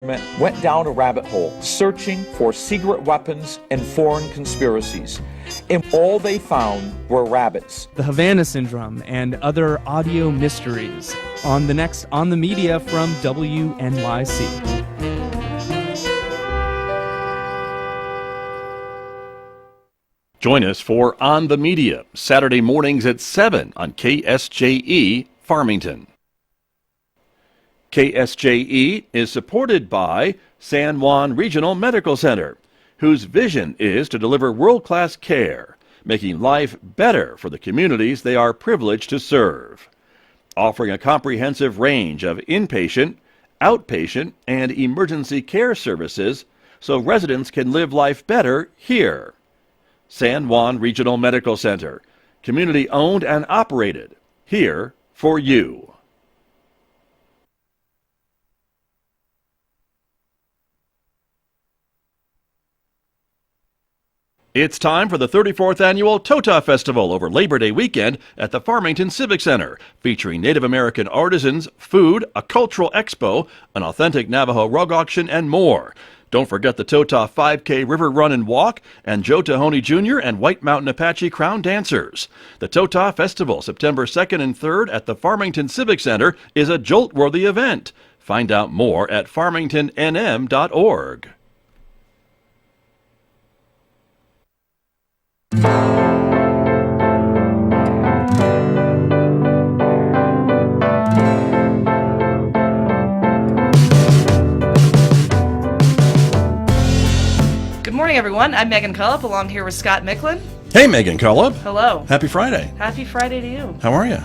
went down a rabbit hole searching for secret weapons and foreign conspiracies. And all they found were rabbits. The Havana Syndrome and other audio mysteries on the next On the Media from WNYC. Join us for On the Media, Saturday mornings at 7 on KSJE Farmington. KSJE is supported by San Juan Regional Medical Center, whose vision is to deliver world-class care, making life better for the communities they are privileged to serve. Offering a comprehensive range of inpatient, outpatient, and emergency care services so residents can live life better here. San Juan Regional Medical Center, community-owned and operated, here for you. It's time for the 34th Annual Tota Festival over Labor Day weekend at the Farmington Civic Center, featuring Native American artisans, food, a cultural expo, an authentic Navajo rug auction, and more. Don't forget the Tota 5K River Run and Walk and Joe Tahoney Jr. and White Mountain Apache Crown Dancers. The Tota Festival, September 2nd and 3rd at the Farmington Civic Center, is a jolt-worthy event. Find out more at farmingtonnm.org. Good morning, everyone. I'm Megan Cullip, along here with Scott Michlin. Hey, Megan Cullip. Hello. Happy Friday. Happy Friday to you. How are you?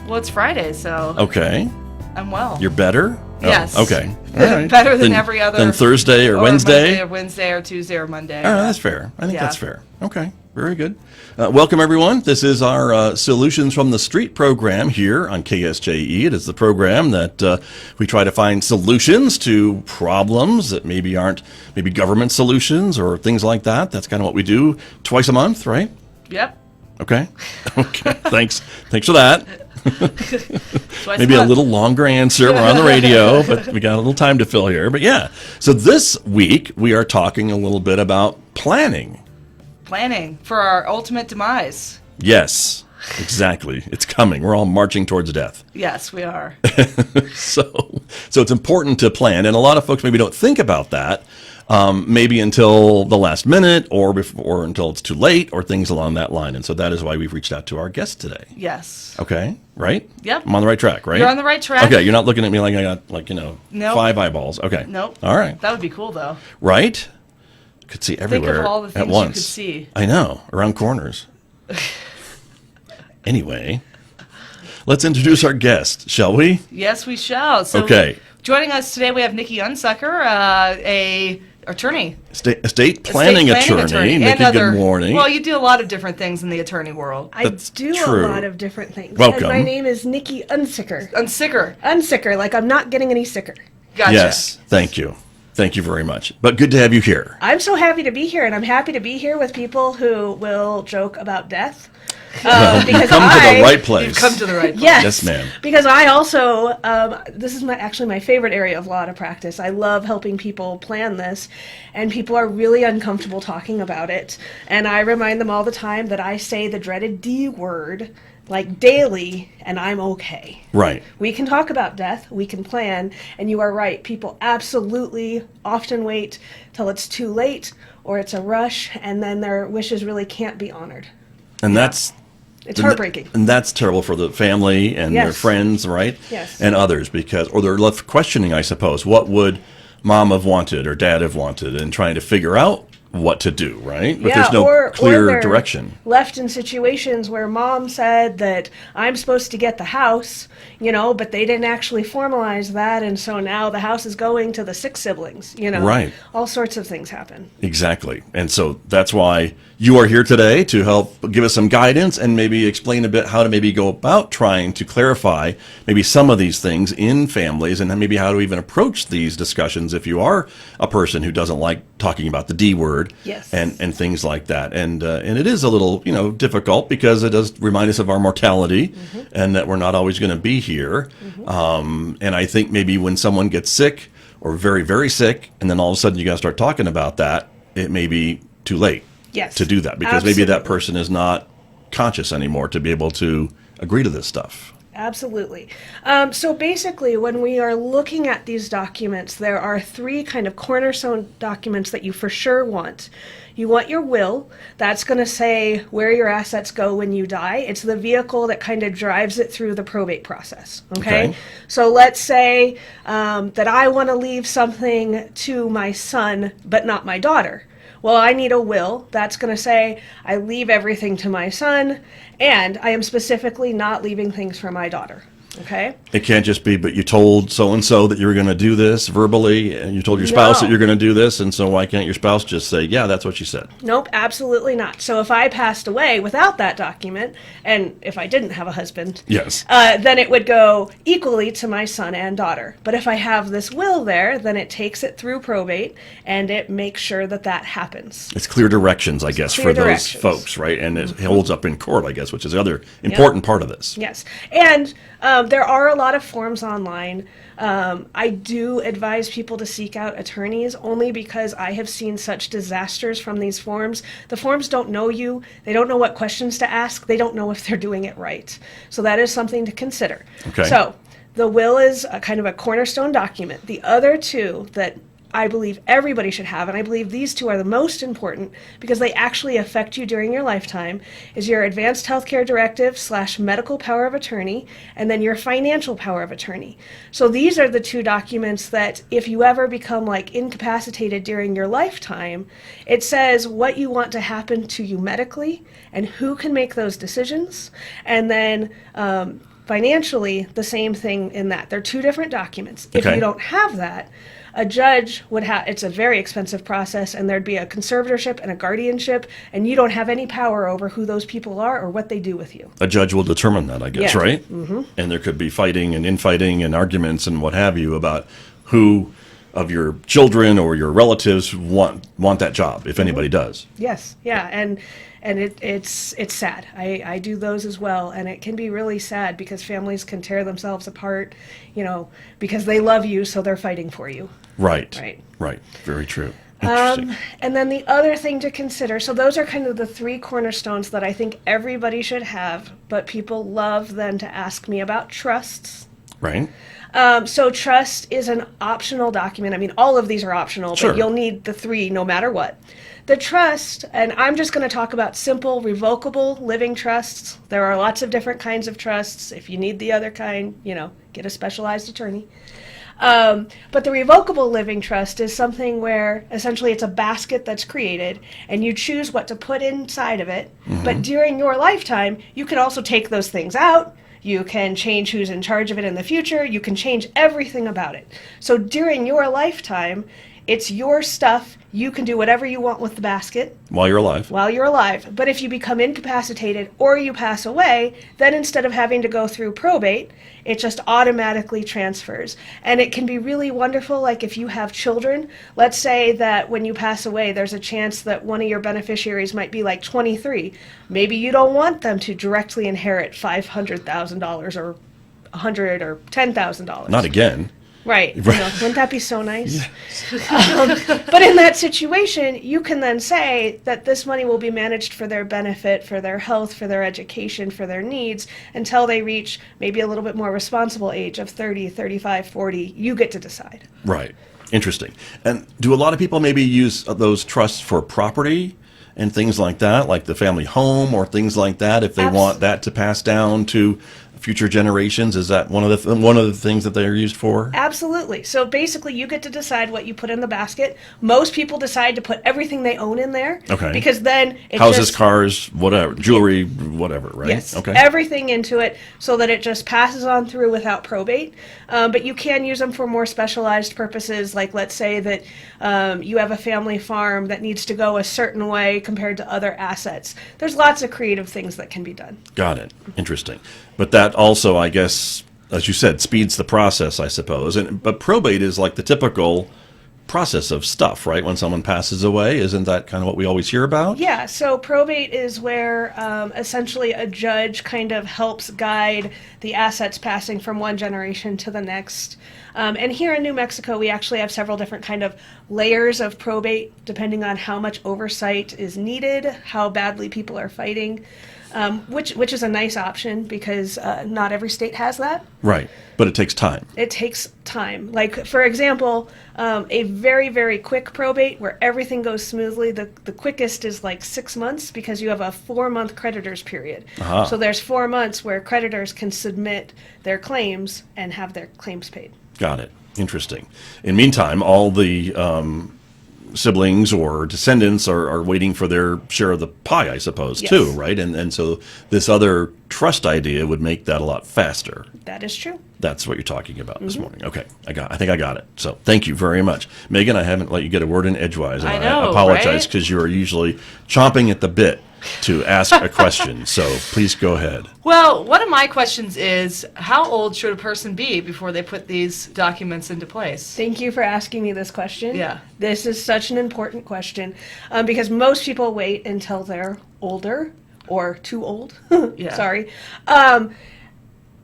Well, it's Friday, so Okay. I'm well. You're better? Yes. Oh, okay. All right. Better than every other. Than Thursday or Wednesday? Wednesday or Tuesday or Monday. All right, that's fair. I think that's fair. Okay, very good. Welcome, everyone. This is our Solutions from the Street program here on KSJE. It is the program that we try to find solutions to problems that maybe aren't maybe government solutions or things like that. That's kind of what we do twice a month, right? Yep. Okay. Okay. Thanks for that. Maybe a little longer answer. We're on the radio, but we got a little time to fill here. But yeah, so this week we are talking a little bit about planning. Planning for our ultimate demise. Yes, exactly. It's coming. We're all marching towards death. Yes, we are. So it's important to plan, and a lot of folks maybe don't think about that. Maybe until the last minute or until it's too late or things along that line. And so that is why we've reached out to our guest today. Yes. Okay, right? Yep. I'm on the right track, right? You're on the right track. Okay, you're not looking at me like I got, Nope. 5 eyeballs. Okay. Nope. All right. That would be cool, though. Right? Could see everywhere Think of all the things at once. you could see. I know, around corners. Anyway, let's introduce our guest, shall we? Yes, we shall. So okay. Joining us today, we have Nicci Unsicker, a attorney. Estate planning attorney. Nicci, good morning. Well, you do a lot of different things in the attorney world. That's I do true. a lot of different things. Welcome. And my name is Nicci Unsicker. Unsicker. Unsicker, like I'm not getting any sicker. Gotcha. Yes, thank you. Thank you very much. But good to have you here. I'm so happy to be here, and I'm happy to be here with people who will joke about death. Because you've come to the right place. You've come to the right place. Yes, ma'am. Because I also, this is actually my favorite area of law to practice. I love helping people plan this, and people are really uncomfortable talking about it. And I remind them all the time that I say the dreaded D word, like daily, and I'm okay. Right. We can talk about death, we can plan, and you are right. People absolutely often wait till it's too late or it's a rush, and then their wishes really can't be honored. And It's heartbreaking. And that's terrible for the family and their friends, right? Yes. And others, or they're left questioning, I suppose, what would mom have wanted or dad have wanted, and trying to figure out what to do, right? But there's no clear direction. Left in situations where mom said that I'm supposed to get the house, but they didn't actually formalize that, and so now the house is going to the 6 siblings, Right. All sorts of things happen. Exactly. And so that's why you are here today, to help give us some guidance and maybe explain a bit how to maybe go about trying to clarify maybe some of these things in families, and maybe how to even approach these discussions if you are a person who doesn't like talking about the D word. Yes. And things like that. And it is a little, difficult because it does remind us of our mortality, and that we're not always going to be here. And I think maybe when someone gets sick or very, very sick, and then all of a sudden you got to start talking about that, it may be too late to do that, because maybe that person is not conscious anymore to be able to agree to this stuff. Absolutely. So basically, when we are looking at these documents, there are three kind of cornerstone documents that you for sure want. You want your will. That's going to say where your assets go when you die. It's the vehicle that kind of drives it through the probate process. Okay? So let's say that I want to leave something to my son, but not my daughter. Well, I need a will. That's going to say I leave everything to my son, and I am specifically not leaving things for my daughter. Okay? It can't just be, but you told so-and-so that you were going to do this verbally, and you told your spouse that you're going to do this, and so why can't your spouse just say, yeah, that's what she said? Nope, absolutely not. So if I passed away without that document, and if I didn't have a husband, then it would go equally to my son and daughter. But if I have this will there, then it takes it through probate, and it makes sure that that happens. It's clear directions, I guess, for those folks, right? And it holds up in court, I guess, which is the other important part of this. Yes. And there are a lot of forms online. I do advise people to seek out attorneys only because I have seen such disasters from these forms. The forms don't know you. They don't know what questions to ask. They don't know if they're doing it right. So that is something to consider. Okay. So the will is a kind of a cornerstone document. The other two that I believe everybody should have, and I believe these two are the most important because they actually affect you during your lifetime, is your advanced healthcare directive / medical power of attorney, and then your financial power of attorney. So these are the two documents that if you ever become like incapacitated during your lifetime, it says what you want to happen to you medically and who can make those decisions. And then financially, the same thing in that. They're two different documents. If you don't have that, a judge would have, it's a very expensive process, and there'd be a conservatorship and a guardianship, and you don't have any power over who those people are or what they do with you. A judge will determine that, I guess, right? Mm-hmm. And there could be fighting and infighting and arguments and what have you about who of your children or your relatives want that job, if anybody does. Yes, yeah, and it's sad. I do those as well, and it can be really sad because families can tear themselves apart, because they love you, so they're fighting for you. Right. Very true. Interesting. And then the other thing to consider, so those are kind of the three cornerstones that I think everybody should have, but people love then to ask me about trusts. Right. So trust is an optional document. I mean, all of these are optional, but you'll need the three no matter what. The trust, and I'm just going to talk about simple revocable living trusts. There are lots of different kinds of trusts. If you need the other kind, get a specialized attorney. But the revocable living trust is something where essentially it's a basket that's created and you choose what to put inside of it. Mm-hmm. But during your lifetime, you can also take those things out. You can change who's in charge of it in the future. You can change everything about it. So during your lifetime, it's your stuff. You can do whatever you want with the basket. While you're alive. But if you become incapacitated or you pass away, then instead of having to go through probate, it just automatically transfers. And it can be really wonderful, like if you have children, let's say that when you pass away, there's a chance that one of your beneficiaries might be like 23. Maybe you don't want them to directly inherit $500,000 or $100,000 or $10,000. Not again. Right. Wouldn't that be so nice? But in that situation, you can then say that this money will be managed for their benefit, for their health, for their education, for their needs, until they reach maybe a little bit more responsible age of 30, 35, 40. You get to decide. Right. Interesting. And do a lot of people maybe use those trusts for property and things like that, like the family home or things like that, if they want that to pass down to future generations? Is that one of the things that they are used for? Absolutely. So basically, you get to decide what you put in the basket. Most people decide to put everything they own in there. Okay. Because then houses, cars, whatever, jewelry, whatever, right? Yes. Okay. Everything into it, so that it just passes on through without probate. But you can use them for more specialized purposes, like let's say that you have a family farm that needs to go a certain way compared to other assets. There's lots of creative things that can be done. Got it. Interesting. But that also, I guess, as you said, speeds the process, I suppose. But probate is like the typical process of stuff, right? When someone passes away, isn't that kind of what we always hear about? Yeah, so probate is where essentially a judge kind of helps guide the assets passing from one generation to the next. And here in New Mexico, we actually have several different kind of layers of probate, depending on how much oversight is needed, how badly people are fighting, which is a nice option because not every state has that. Right. But it takes time. It takes time. Like, for example, a very, very quick probate where everything goes smoothly, the quickest is like 6 months because you have a 4-month creditors period. Uh-huh. So there's 4 months where creditors can submit their claims and have their claims paid. Got it. Interesting. In meantime, all the siblings or descendants are waiting for their share of the pie, I suppose, Yes. too, right? And so this other trust idea would make that a lot faster. That is true. That's what you're talking about this morning. Okay, I think I got it. So thank you very much. Megan, I haven't let you get a word in edgewise. And I know, apologize right? because you are usually chomping at the bit to ask a question. So please go ahead. Well, one of my questions is, how old should a person be before they put these documents into place? Thank you for asking me this question. Yeah. This is such an important question because most people wait until they're older or too old. Yeah. Sorry.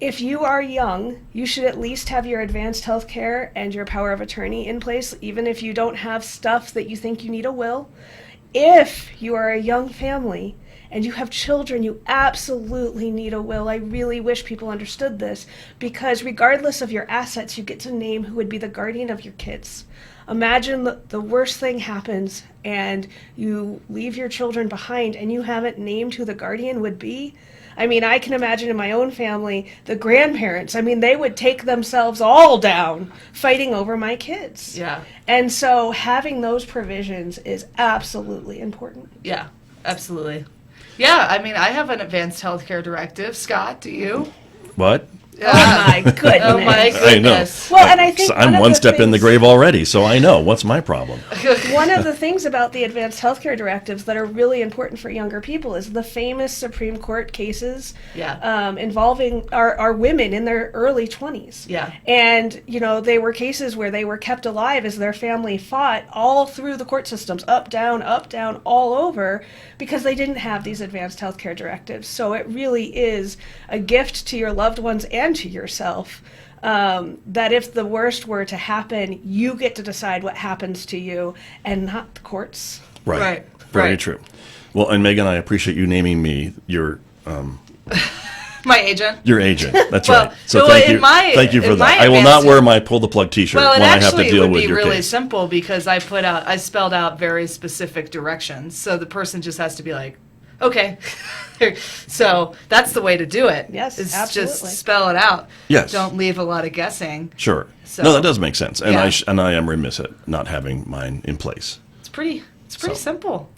If you are young, you should at least have your advanced health care and your power of attorney in place, even if you don't have stuff that you think you need a will. If you are a young family and you have children, you absolutely need a will. I really wish people understood this because regardless of your assets, you get to name who would be the guardian of your kids. Imagine the worst thing happens and you leave your children behind and you haven't named who the guardian would be. I mean, I can imagine in my own family, the grandparents, I mean, they would take themselves all down fighting over my kids. Yeah. And so having those provisions is absolutely important. Yeah, absolutely. Yeah, I mean, I have an advanced healthcare directive. Scott, do you? What? Oh my goodness. Oh my goodness. Well, and I think I'm one step in the grave already, so I know. What's my problem? One of the things about the advanced healthcare directives that are really important for younger people is the famous Supreme Court cases involving our women in their early 20s. Yeah. And, you know, they were cases where they were kept alive as their family fought all through the court systems, up, down, all over, because they didn't have these advanced healthcare directives. So it really is a gift to your loved ones and to yourself that if the worst were to happen, you get to decide what happens to you and not the courts. Right. Very true. Well, and Megan, I appreciate you naming me your My agent. Your agent. That's Well, right. So well, thank you. in my- Thank you for in that. my I will not advanced- wear my pull the plug T-shirt Well, when it I have to actually deal would with be your really case. simple because I spelled out very specific directions. So the person just has to be like, okay. So that's the way to do it. Yes, is absolutely. just spell it out. Yes. Don't leave a lot of guessing. Sure. So- No, that does make sense, and Yeah. I am remiss at not having mine in place. It's pretty So- simple.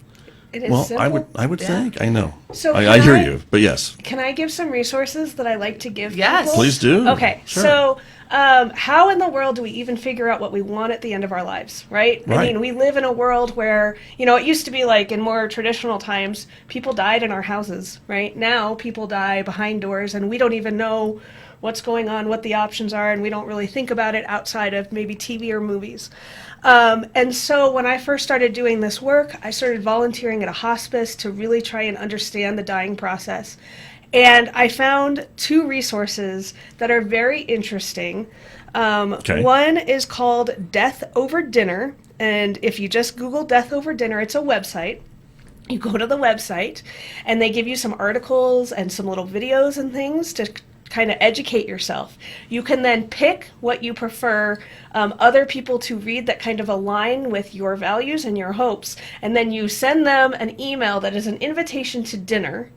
It is Well, simple. I would Yeah. think. I know. So I can hear I- you, but yes, Can I give some resources that I like to give Yes. people? please do. Okay, Sure. so how in the world do we even figure out what we want at the end of our lives, right? I Right. mean, we live in a world where, you know, it used to be like in more traditional times, people died in our houses, right? Now people die behind doors and we don't even know what's going on, what the options are, and we don't really think about it outside of maybe TV or movies. And so when I first started doing this work, I started volunteering at a hospice to really try and understand the dying process. And I found 2 resources that are very interesting. Okay. One is called Death Over Dinner. And if you just Google Death Over Dinner, it's a website. You go to the website and they give you some articles and some little videos and things to kind of educate yourself. You can then pick what you prefer other people to read that kind of align with your values and your hopes. And then you send them an email that is an invitation to dinner.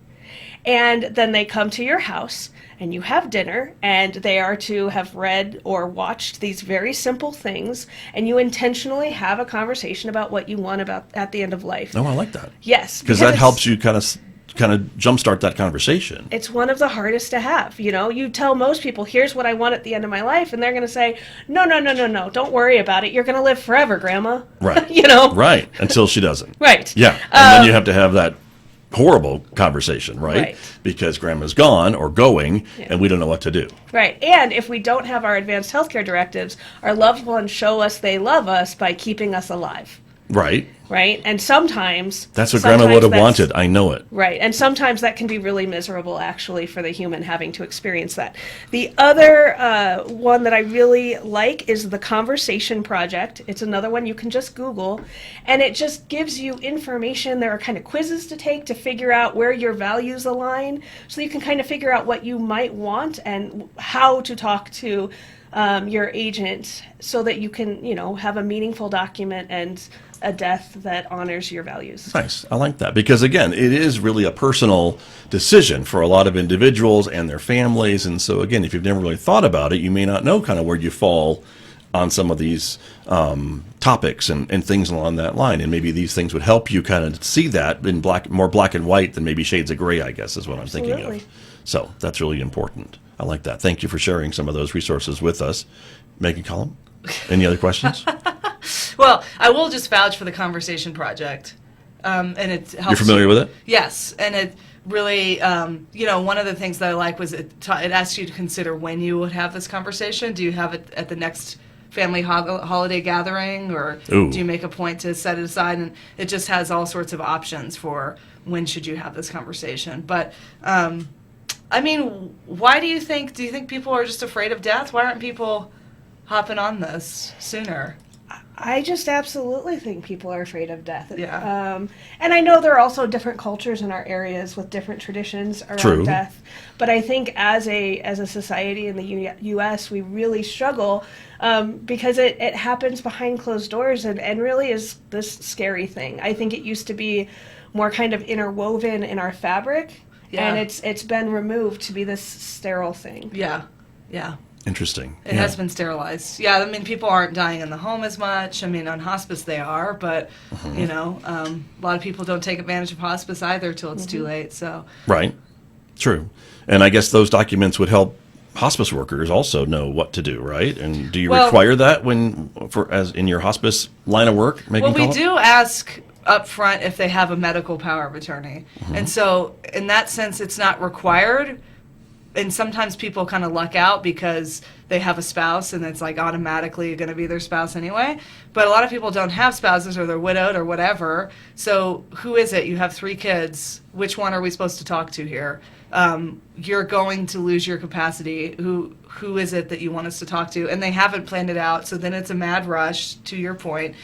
And then they come to your house and you have dinner and they are to have read or watched these very simple things. And you intentionally have a conversation about what you want about at the end of life. Oh, I like that. Yes. Because that it's- helps you kind of jumpstart that conversation. It's one of the hardest to have. You know, you tell most people, here's what I want at the end of my life. And they're going to say, no, don't worry about it. You're going to live forever, Grandma. Right. You know? Right. Until she doesn't. Right. Yeah. And then you have to have that horrible conversation, right? Right. Because Grandma's gone or going, Yeah. and we don't know what to do. Right. And if we don't have our advanced healthcare directives, our loved ones show us they love us by keeping us alive. Right. right? And sometimes That's what Grandma would have that's- wanted. I know it. Right, and sometimes that can be really miserable, actually, for the human having to experience that. The other one that I really like is the Conversation Project. It's another one you can just Google, and it just gives you information. There are kind of quizzes to take to figure out where your values align, so you can kind of figure out what you might want and how to talk to your agent so that you can, have a meaningful document and a death that honors your values. Nice. I like that because, again, it is really a personal decision for a lot of individuals and their families. And so, again, if you've never really thought about it, you may not know kind of where you fall on some of these topics and things along that line. And maybe these things would help you kind of see that in more black and white than maybe shades of gray, I guess, is what I'm thinking Absolutely. of. So that's really important. I like that. Thank you for sharing some of those resources with us. Megan Collum, any other questions? Well, I will just vouch for the Conversation Project, and it helps. You're familiar with it? Yes, and it really, one of the things that I like was it asks you to consider when you would have this conversation. Do you have it at the next family holiday gathering, or Ooh. do you make a point to set it aside? And it just has all sorts of options for when should you have this conversation. But why do you think people are just afraid of death? Why aren't people hopping on this sooner? I just absolutely think people are afraid of death. Yeah. And I know there are also different cultures in our areas with different traditions around True. death. But I think as a society in the U.S., we really struggle because it happens behind closed doors and really is this scary thing. I think it used to be more kind of interwoven in our fabric, and it's been removed to be this sterile thing. Yeah. Interesting. It has been sterilized. Yeah, people aren't dying in the home as much. On hospice they are, but, a lot of people don't take advantage of hospice either till it's too late, so. Right. True. And I guess those documents would help hospice workers also know what to do, right? And do you require that as in your hospice line of work? Well, we do ask up front if they have a medical power of attorney. And so, in that sense, it's not required. And sometimes people kind of luck out because they have a spouse and it's like automatically going to be their spouse anyway. But a lot of people don't have spouses or they're widowed or whatever. So who is it? You have 3 kids. Which one are we supposed to talk to here? You're going to lose your capacity. Who is it that you want us to talk to? And they haven't planned it out. So then it's a mad rush, to your point.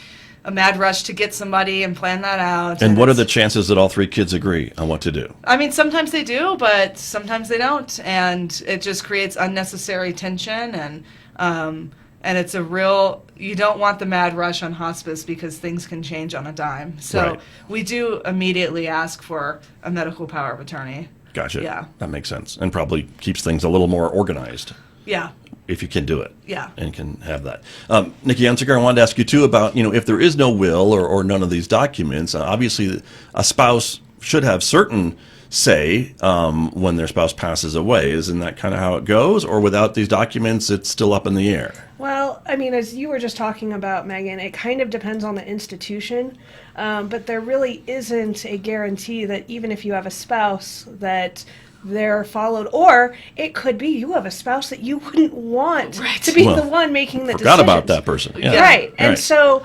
A mad rush to get somebody and plan that out. And what are the chances that all 3 kids agree on what to do? Sometimes they do, but sometimes they don't, and it just creates unnecessary tension, and it's a real. You don't want the mad rush on hospice because things can change on a dime. So Right. we do immediately ask for a medical power of attorney. Gotcha. Yeah. That makes sense. And probably keeps things a little more organized. Yeah. If you can do it. Yeah. And can have that. Nicci Unsicker, I wanted to ask you too about, if there is no will or none of these documents, obviously a spouse should have certain say when their spouse passes away. Isn't that kind of how it goes? Or without these documents, it's still up in the air? Well, as you were just talking about, Megan, it kind of depends on the institution, but there really isn't a guarantee that even if you have a spouse that they're followed, or it could be you have a spouse that you wouldn't want to be the one making the decision. Forgot about that person. Yeah. Right. And so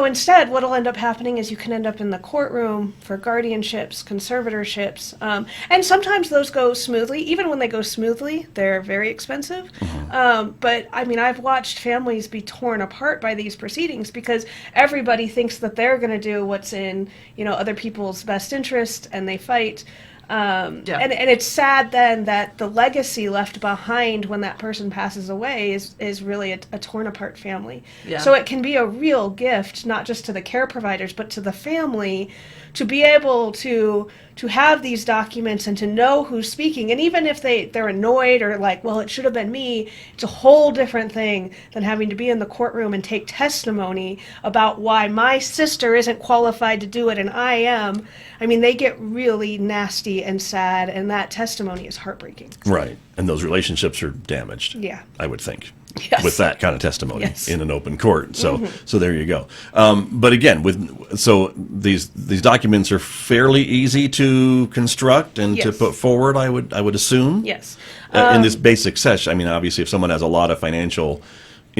instead, what'll end up happening is you can end up in the courtroom for guardianships, conservatorships, and sometimes those go smoothly. Even when they go smoothly, they're very expensive. But I've watched families be torn apart by these proceedings because everybody thinks that they're going to do what's in other people's best interest, and they fight. And it's sad then that the legacy left behind when that person passes away is really a torn apart family. Yeah. So it can be a real gift, not just to the care providers, but to the family to be able to have these documents and to know who's speaking. And even if they're annoyed or like, well, it should have been me, it's a whole different thing than having to be in the courtroom and take testimony about why my sister isn't qualified to do it and I am. They get really nasty and sad, and that testimony is heartbreaking. Right. And those relationships are damaged. Yeah. I would think. Yes. With that kind of testimony Yes. in an open court. So so there you go. But again, these documents are fairly easy to construct and to Yes. put forward, I would assume. Yes. In this basic session. Obviously if someone has a lot of financial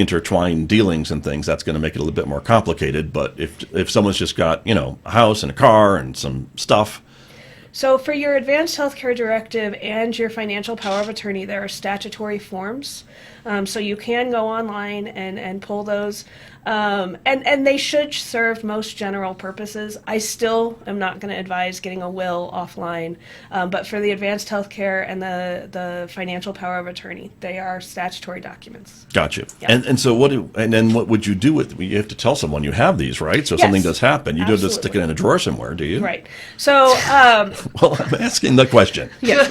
intertwined dealings and things, that's going to make it a little bit more complicated. But if someone's just got, a house and a car and some stuff. So for your advanced healthcare directive and your financial power of attorney, there are statutory forms. So you can go online and pull those. And they should serve most general purposes. I still am not going to advise getting a will offline. But for the advanced healthcare and the financial power of attorney, they are statutory documents. Gotcha. Yeah. And so then what would you do with them? You have to tell someone you have these, right? So if Yes, something does happen, you don't just stick it absolutely. in a drawer somewhere, do you? Right. So Well, I'm asking the question. yeah.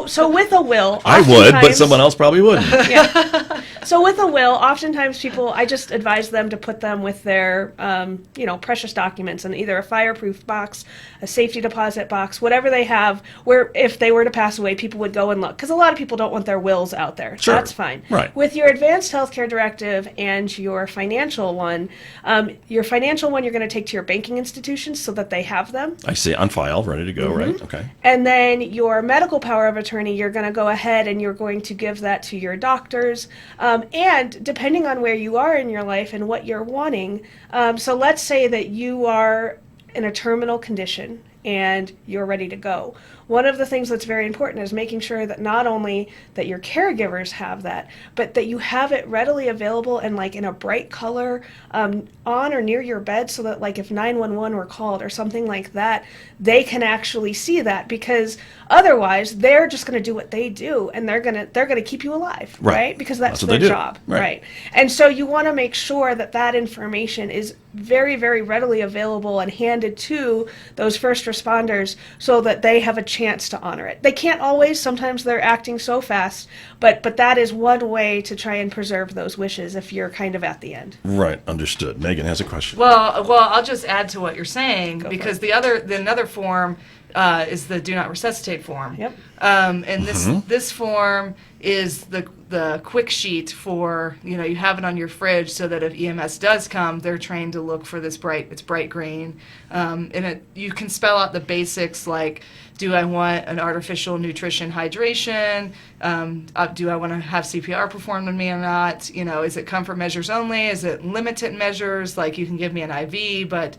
So with a will, I would, but oftentimes- someone else probably wouldn't. Yeah. So with a will, oftentimes I just advise them to put them with their, precious documents in either a fireproof box, a safety deposit box, whatever they have, where if they were to pass away, people would go and look. Because a lot of people don't want their wills out there. Sure. That's fine. Right. With your advanced healthcare directive and your financial one you're going to take to your banking institutions so that they have them. I see, on file, ready to go, Mm-hmm. right? Okay. And then your medical power of attorney, you're going to go ahead and you're going to give that to your doctors. And depending on where you are in your life and what you're wanting, so let's say that you are in a terminal condition and you're ready to go. One of the things that's very important is making sure that not only that your caregivers have that, but that you have it readily available and like in a bright color on or near your bed, so that like if 911 were called or something like that, they can actually see that, because otherwise they're just going to do what they do and they're going to keep you alive, right? Because that's what their they do. job, Right. right? And so you want to make sure that that information is very, very readily available and handed to those first responders so that they have a chance to honor it. They can't always, sometimes they're acting so fast, but that is one way to try and preserve those wishes if you're kind of at the end. Right, understood. Megan has a question. Well, I'll just add to what you're saying, Go because for it. another form is the do not resuscitate form. Yep. And this form is the quick sheet for, you have it on your fridge so that if EMS does come, they're trained to look for it's bright green. And you can spell out the basics like, do I want an artificial nutrition hydration? Do I want to have CPR performed on me or not? Is it comfort measures only? Is it limited measures? Like you can give me an IV, but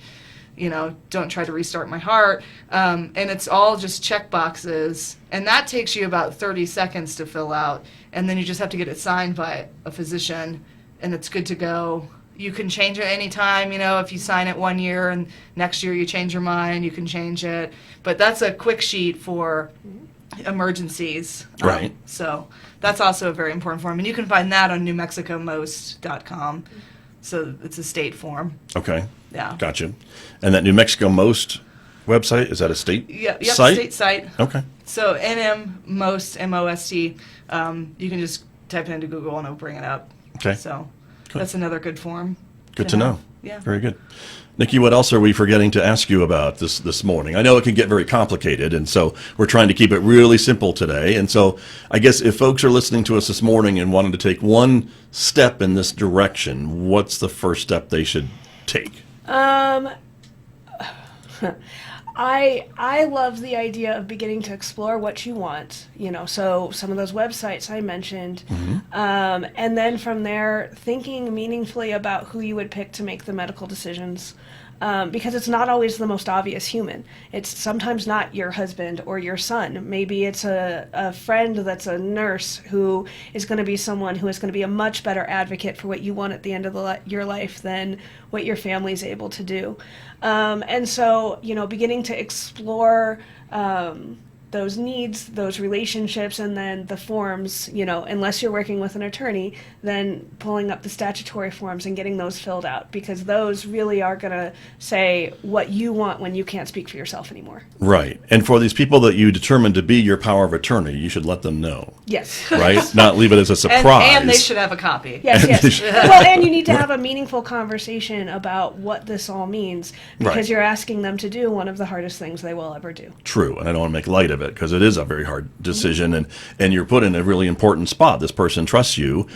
don't try to restart my heart. And it's all just check boxes. And that takes you about 30 seconds to fill out. And then you just have to get it signed by a physician, and it's good to go. You can change it anytime, if you sign it 1 year and next year you change your mind, you can change it. But that's a quick sheet for emergencies. Right. So that's also a very important form. And you can find that on newmexicomost.com. So it's a state form. Okay. Yeah. Gotcha. And that New Mexico Most website, is that a state Yep, site? state site. Okay. So NMMOST, M-O-S-T, you can just type it into Google and it'll bring it up. Okay. So Good. that's another good form. Good to know. Yeah. Very good. Nicci, what else are we forgetting to ask you about this morning? I know it can get very complicated, and so we're trying to keep it really simple today. And so I guess if folks are listening to us this morning and wanted to take one step in this direction, what's the first step they should take? I love the idea of beginning to explore what you want, so some of those websites I mentioned, and then from there thinking meaningfully about who you would pick to make the medical decisions, because it's not always the most obvious human. It's sometimes not your husband or your son. Maybe it's a friend that's a nurse who is going to be someone who is going to be a much better advocate for what you want at the end of your life than what your family's able to do. And so, beginning to explore those needs, those relationships, and then the forms, unless you're working with an attorney, then pulling up the statutory forms and getting those filled out, because those really are going to say what you want when you can't speak for yourself anymore. Right. And for these people that you determined to be your power of attorney, you should let them know. Yes. Right? Not leave it as a surprise. And they should have a copy. Yes. Well, and you need to have a meaningful conversation about what this all means, because Right. you're asking them to do one of the hardest things they will ever do. True. And I don't want to make light of of it, because it is a very hard decision, and you're put in a really important spot. This person trusts you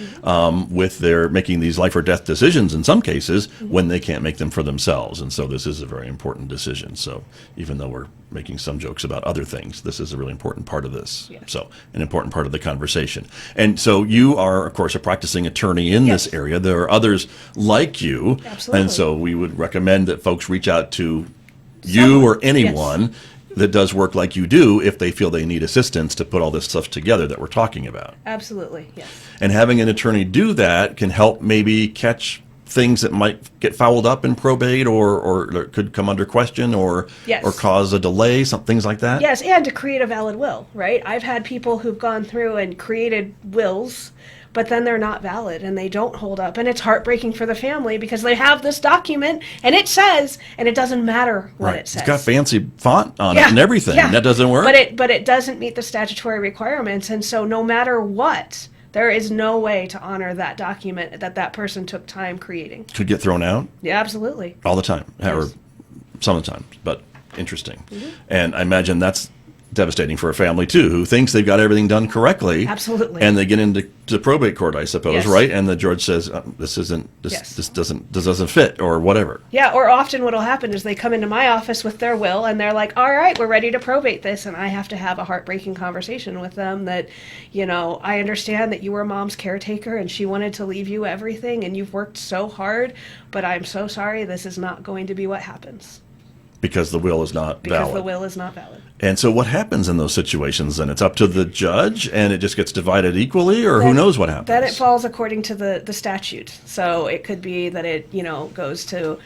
with their making these life or death decisions in some cases when they can't make them for themselves. And so this is a very important decision. So even though we're making some jokes about other things, this is a really important part of this. Yes. So an important part of the conversation. And so you are, of course, a practicing attorney in Yes. this area. There are others like you. Absolutely. And so we would recommend that folks reach out to you or anyone that does work like you do if they feel they need assistance to put all this stuff together that we're talking about. Absolutely, yes. And having an attorney do that can help maybe catch things that might get fouled up in probate or could come under question or Yes. or cause a delay, some things like that. Yes, and to create a valid will, right? I've had people who've gone through and created wills, but then they're not valid and they don't hold up. And it's heartbreaking for the family because they have this document and it says, and it doesn't matter what it says. It's got fancy font on it and everything. Yeah. That doesn't work. But it doesn't meet the statutory requirements. And so no matter what, there is no way to honor that document that person took time creating. Could get thrown out Yeah, absolutely. all the time, or Yes. some of the time, but interesting. And I imagine that's devastating for a family too, who thinks they've got everything done correctly. Absolutely. And they get into probate court, I suppose, Yes. right? And the judge says, this Yes. doesn't fit, or whatever. Yeah, or often what'll happen is they come into my office with their will and they're like, all right, we're ready to probate this. And I have to have a heartbreaking conversation with them that, I understand that you were mom's caretaker and she wanted to leave you everything and you've worked so hard, but I'm so sorry, this is not going to be what happens. Because the will is not Because valid. the will is not valid. And so what happens in those situations then? It's up to the judge and it just gets divided equally, or who knows what happens? Then it falls according to the statute. So it could be that it, goes to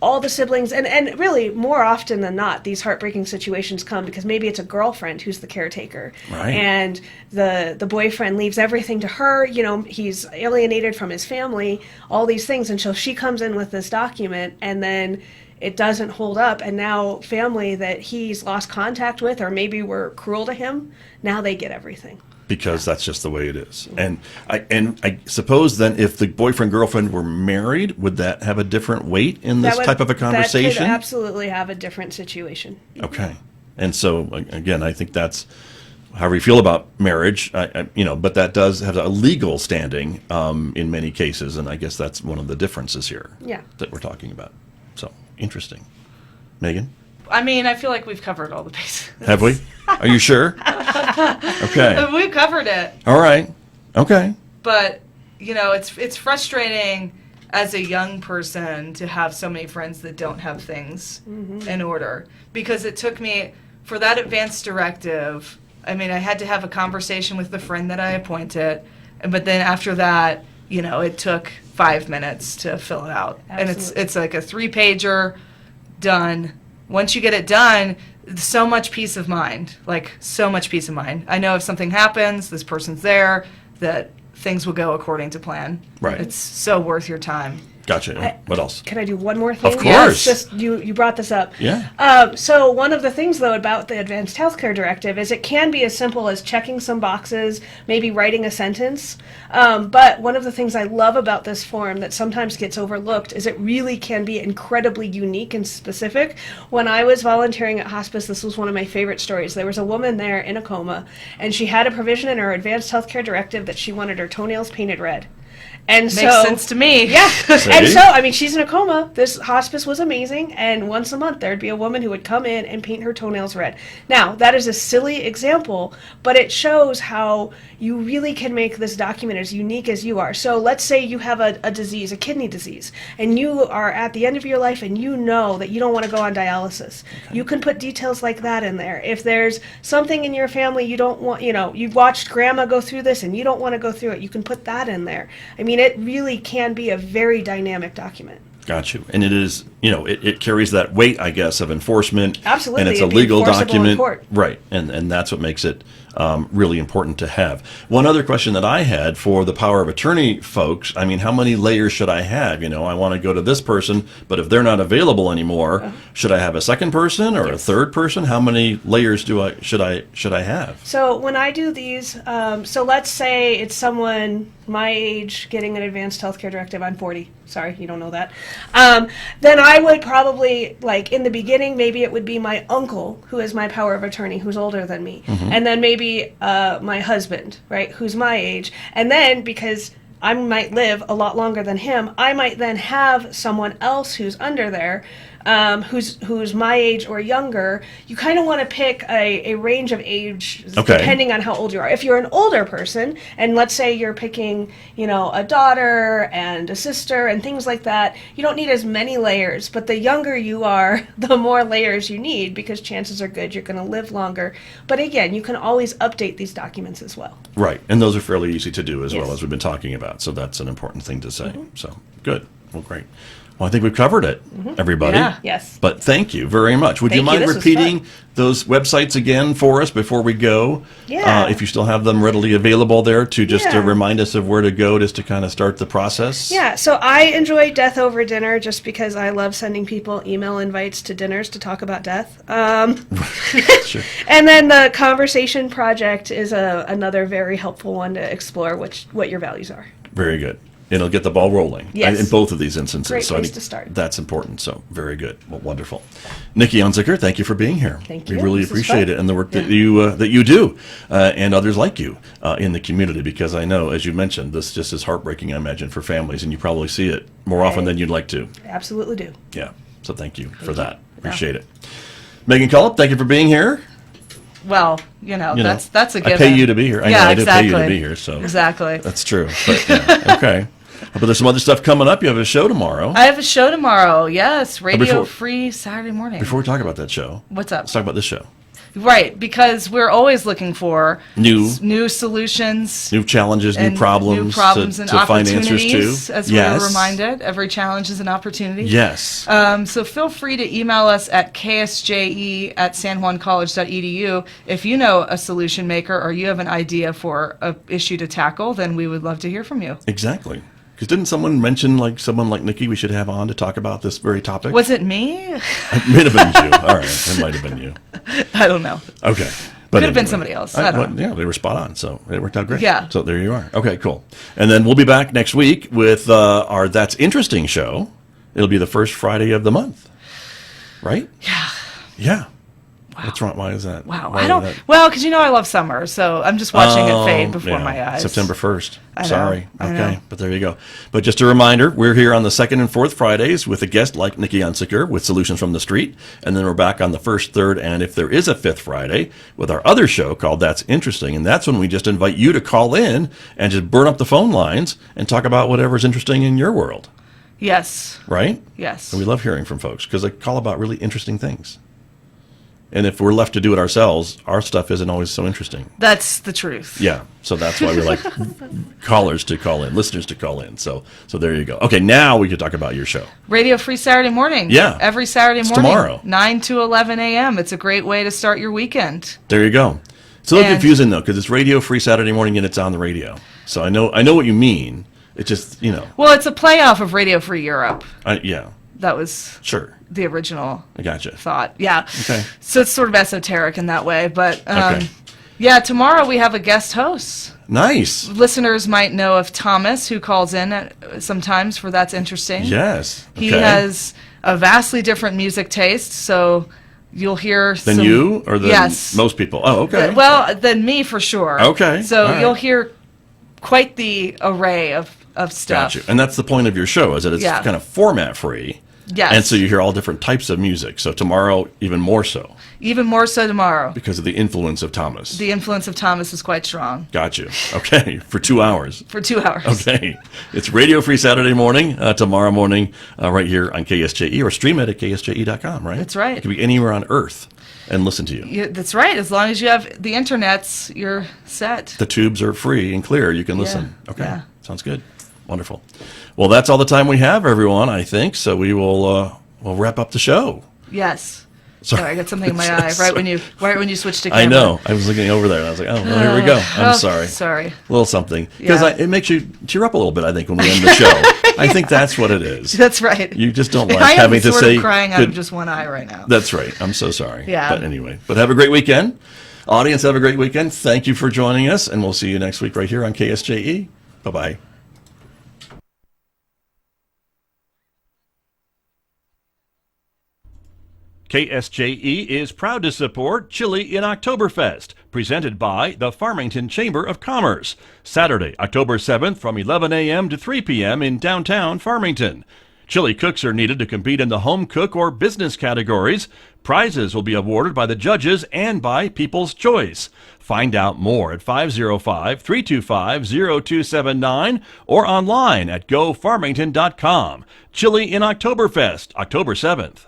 all the siblings. And really, more often than not, these heartbreaking situations come because maybe it's a girlfriend who's the caretaker. Right. And the boyfriend leaves everything to her. He's alienated from his family, all these things. And so she comes in with this document and then it doesn't hold up, and now family that he's lost contact with or maybe were cruel to him, now they get everything. Because that's just the way it is. And I suppose then if the boyfriend girlfriend were married, would that have a different weight in this type of a conversation? That could absolutely have a different situation. Okay. And so again, I think that's however you feel about marriage, but that does have a legal standing in many cases, and I guess that's one of the differences here that we're talking about. So interesting. Megan? I mean, I feel like we've covered all the bases. Have we? Are you sure? Okay. We've covered it. All right. Okay. But, it's frustrating as a young person to have so many friends that don't have things in order. Because it took me, for that advance directive, I had to have a conversation with the friend that I appointed. But then after that, it took 5 minutes to fill it out. Absolutely. And it's like a 3-pager, done. Once you get it done, so much peace of mind. Like, so much peace of mind. I know if something happens, this person's there, that things will go according to plan. Right. It's so worth your time. Gotcha. What else? Can I do one more thing? Of course. Just you brought this up. Yeah. So one of the things, though, about the Advanced Healthcare Directive is it can be as simple as checking some boxes, maybe writing a sentence. But one of the things I love about this form that sometimes gets overlooked is it really can be incredibly unique and specific. When I was volunteering at hospice, this was one of my favorite stories. There was a woman there in a coma, and she had a provision in her Advanced Healthcare Directive that she wanted her toenails painted red. And Makes so, sense to me. Yeah. See? And so, she's in a coma. This hospice was amazing. And once a month, there'd be a woman who would come in and paint her toenails red. Now, that is a silly example, but it shows how you really can make this document as unique as you are. So let's say you have a disease, a kidney disease, and you are at the end of your life and you know that you don't want to go on dialysis. Okay. You can put details like that in there. If there's something in your family you don't want, you've watched grandma go through this and you don't want to go through it, you can put that in there. It really can be a very dynamic document. Got you. And it is, it carries that weight, I guess, of enforcement. Absolutely. And it's a It'd be legal enforceable in document. court. Right. And that's what makes it really important to have. One other question that I had for the power of attorney folks, I mean, how many layers should I have? I want to go to this person, but if they're not available anymore, should I have a second person or a third person? How many layers should I have? So when I do these, so let's say it's someone my age getting an advanced healthcare directive. I'm 40. Sorry, you don't know that. Then I would probably, like in the beginning, maybe it would be my uncle who is my power of attorney, who's older than me, and then maybe my husband, right, who's my age, and then because I might live a lot longer than him, I might then have someone else who's under there, who's my age or younger. You kind of want to pick a range of age depending on how old you are. If you're an older person, and let's say you're picking, a daughter and a sister and things like that, you don't need as many layers. But the younger you are, the more layers you need, because chances are good you're going to live longer. But again, you can always update these documents as well. Right, and those are fairly easy to do as well, as we've been talking about. So that's an important thing to say. So good. Well, great. Well, I think we've covered it, everybody. Yeah. Yes. But thank you very much. Would you mind repeating those websites again for us before we go? Yeah. If you still have them readily available there to remind us of where to go just to kind of start the process? Yeah, so I enjoy Death Over Dinner just because I love sending people email invites to dinners to talk about death. Sure. And then the Conversation Project is another very helpful one to explore what your values are. Very good. It'll get the ball rolling in both of these instances. Great so place I think to start. That's important. So very good. Well, wonderful. Nicci Unsicker, thank you for being here. Thank you. We really This is appreciate fun. it and the work that you do and others like you in the community, because I know, as you mentioned, this just is heartbreaking, I imagine, for families, and you probably see it more often than you'd like to. Absolutely do. Yeah. So thank you for that. Appreciate it. Megan Cullip, thank you for being here. Well, that's a given. I pay you to be here. I know I do pay you to be here. So exactly. That's true. But, okay. But there's some other stuff coming up. You have a show tomorrow. I have a show tomorrow. Yes, Radio Free Saturday morning. Before we talk about that show, what's up? Let's talk about this show. Right, because we're always looking for new solutions, new challenges, new problems and to find answers to. As we're reminded, every challenge is an opportunity. Yes. So feel free to email us at ksje@sanjuancollege.edu if you know a solution maker or you have an idea for an issue to tackle. Then we would love to hear from you. Exactly. Because didn't someone mention someone like Nicci we should have on to talk about this very topic? Was it me? It might have been you. All right, it might have been you. I don't know. Okay. Could have been somebody else. I don't know. Yeah, they were spot on, so it worked out great. Yeah. So there you are. Okay, cool. And then we'll be back next week with our That's Interesting show. It'll be the first Friday of the month, right? Yeah. Yeah. Wow. What's wrong? Why is that? Wow. Well, because I love summer, so I'm just watching it fade before my eyes. September 1st. I know. Sorry. I Okay. know. But there you go. But just a reminder, we're here on the second and fourth Fridays with a guest like Nicci Unsicker with Solutions from the Street. And then we're back on the first, third, and if there is a fifth Friday with our other show called That's Interesting. And that's when we just invite you to call in and just burn up the phone lines and talk about whatever's interesting in your world. Yes. Right? Yes. And we love hearing from folks because they call about really interesting things. And if we're left to do it ourselves, our stuff isn't always so interesting. That's the truth. Yeah, so that's why we like callers to call in, listeners to call in. So there you go. Okay, now we can talk about your show. Radio Free Saturday morning. Yeah. Every Saturday morning. Tomorrow. 9 to 11 a.m. It's a great way to start your weekend. There you go. It's a little confusing, though, because it's Radio Free Saturday morning and it's on the radio. So I know what you mean. It's just, Well, it's a playoff of Radio Free Europe. Yeah. That was the original I gotcha. thought. Yeah. Okay. So it's sort of esoteric in that way. But Okay. yeah, tomorrow we have a guest host. Nice. Listeners might know of Thomas, who calls in sometimes for That's Interesting. Yes. Okay. He has a vastly different music taste, so you'll hear Than you or than most people? Oh, okay. Well, than me for sure. Okay. So All right. you'll hear quite the array of stuff. Gotcha. And that's the point of your show, is that it's kind of format free. Yes. And so you hear all different types of music. So tomorrow, even more so. Even more so tomorrow. Because of the influence of Thomas. The influence of Thomas is quite strong. Got you. Okay. For 2 hours. For 2 hours. Okay. It's Radio Free Saturday morning, tomorrow morning, right here on KSJE, or stream it at ksje.com, right? That's right. It can be anywhere on Earth and listen to you. Yeah, that's right. As long as you have the internets, you're set. The tubes are free and clear. You can listen. Okay. Yeah. Sounds good. Wonderful. Well, that's all the time we have, everyone, I think. So we will we'll wrap up the show. Yes. Sorry, I got something in my eye right when you switched to camera. I know. I was looking over there and I was like, oh, well, here we go. I'm sorry. Sorry. A little something. Because Yeah. it makes you tear up a little bit, I think, when we end the show. I think that's what it is. That's right. You just don't like I am having to sort say. of crying out of good- just one eye right now. That's right. I'm so sorry. Yeah. But anyway, have a great weekend. Audience, have a great weekend. Thank you for joining us, and we'll see you next week right here on KSJE. Bye-bye. KSJE is proud to support Chili in Oktoberfest, presented by the Farmington Chamber of Commerce, Saturday, October 7th from 11 a.m. to 3 p.m. in downtown Farmington. Chili cooks are needed to compete in the home cook or business categories. Prizes will be awarded by the judges and by People's Choice. Find out more at 505-325-0279 or online at gofarmington.com. Chili in Oktoberfest, October 7th.